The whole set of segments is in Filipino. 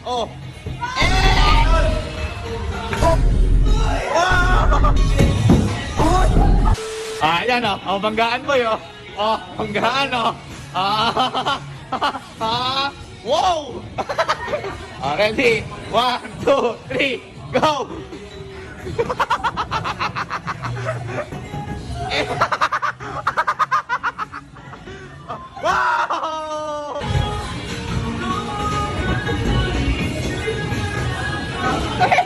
Oh. Eh! Ah, yan oh. Oh, banggaan mo yo. Oh, banggaan oh. Ah. Ah. Wow! Ah, ready? 1, 2, 3, go! Wow!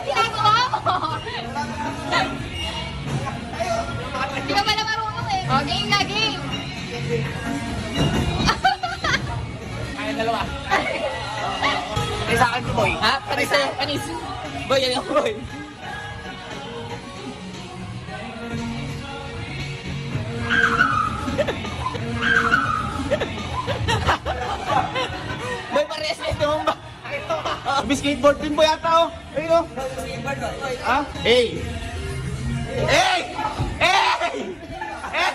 Ginagawa mo! Hindi ka pala marunong eh. O, game na, game! Kaya dalawa. Ay, sa akin to, boy. Ha? Panis sa'yo, panis. Boy, yan yung boy. Boy, parehas na ito mong ba? May skateboard din po yata, oh. Ayun, oh. Ah? Hey! Hey! Hey! Hey!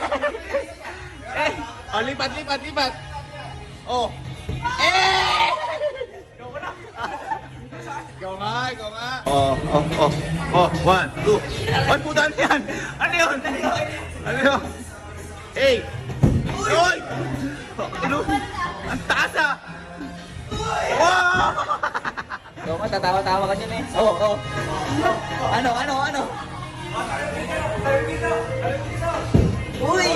Hey! Oh, lipat, lipat, lipat. Oh. Eh! Ikaw nga, ikaw nga. Oh, oh, oh. Oh, 1, 2. Ay, puta, ano yan? Ano yun? Ano yun? Hey! Oy! Ano? Ang taas ah! Wow! Ikaw ka, tatawa-tawa ka dyan eh. Oo, oo. Ano? Uy!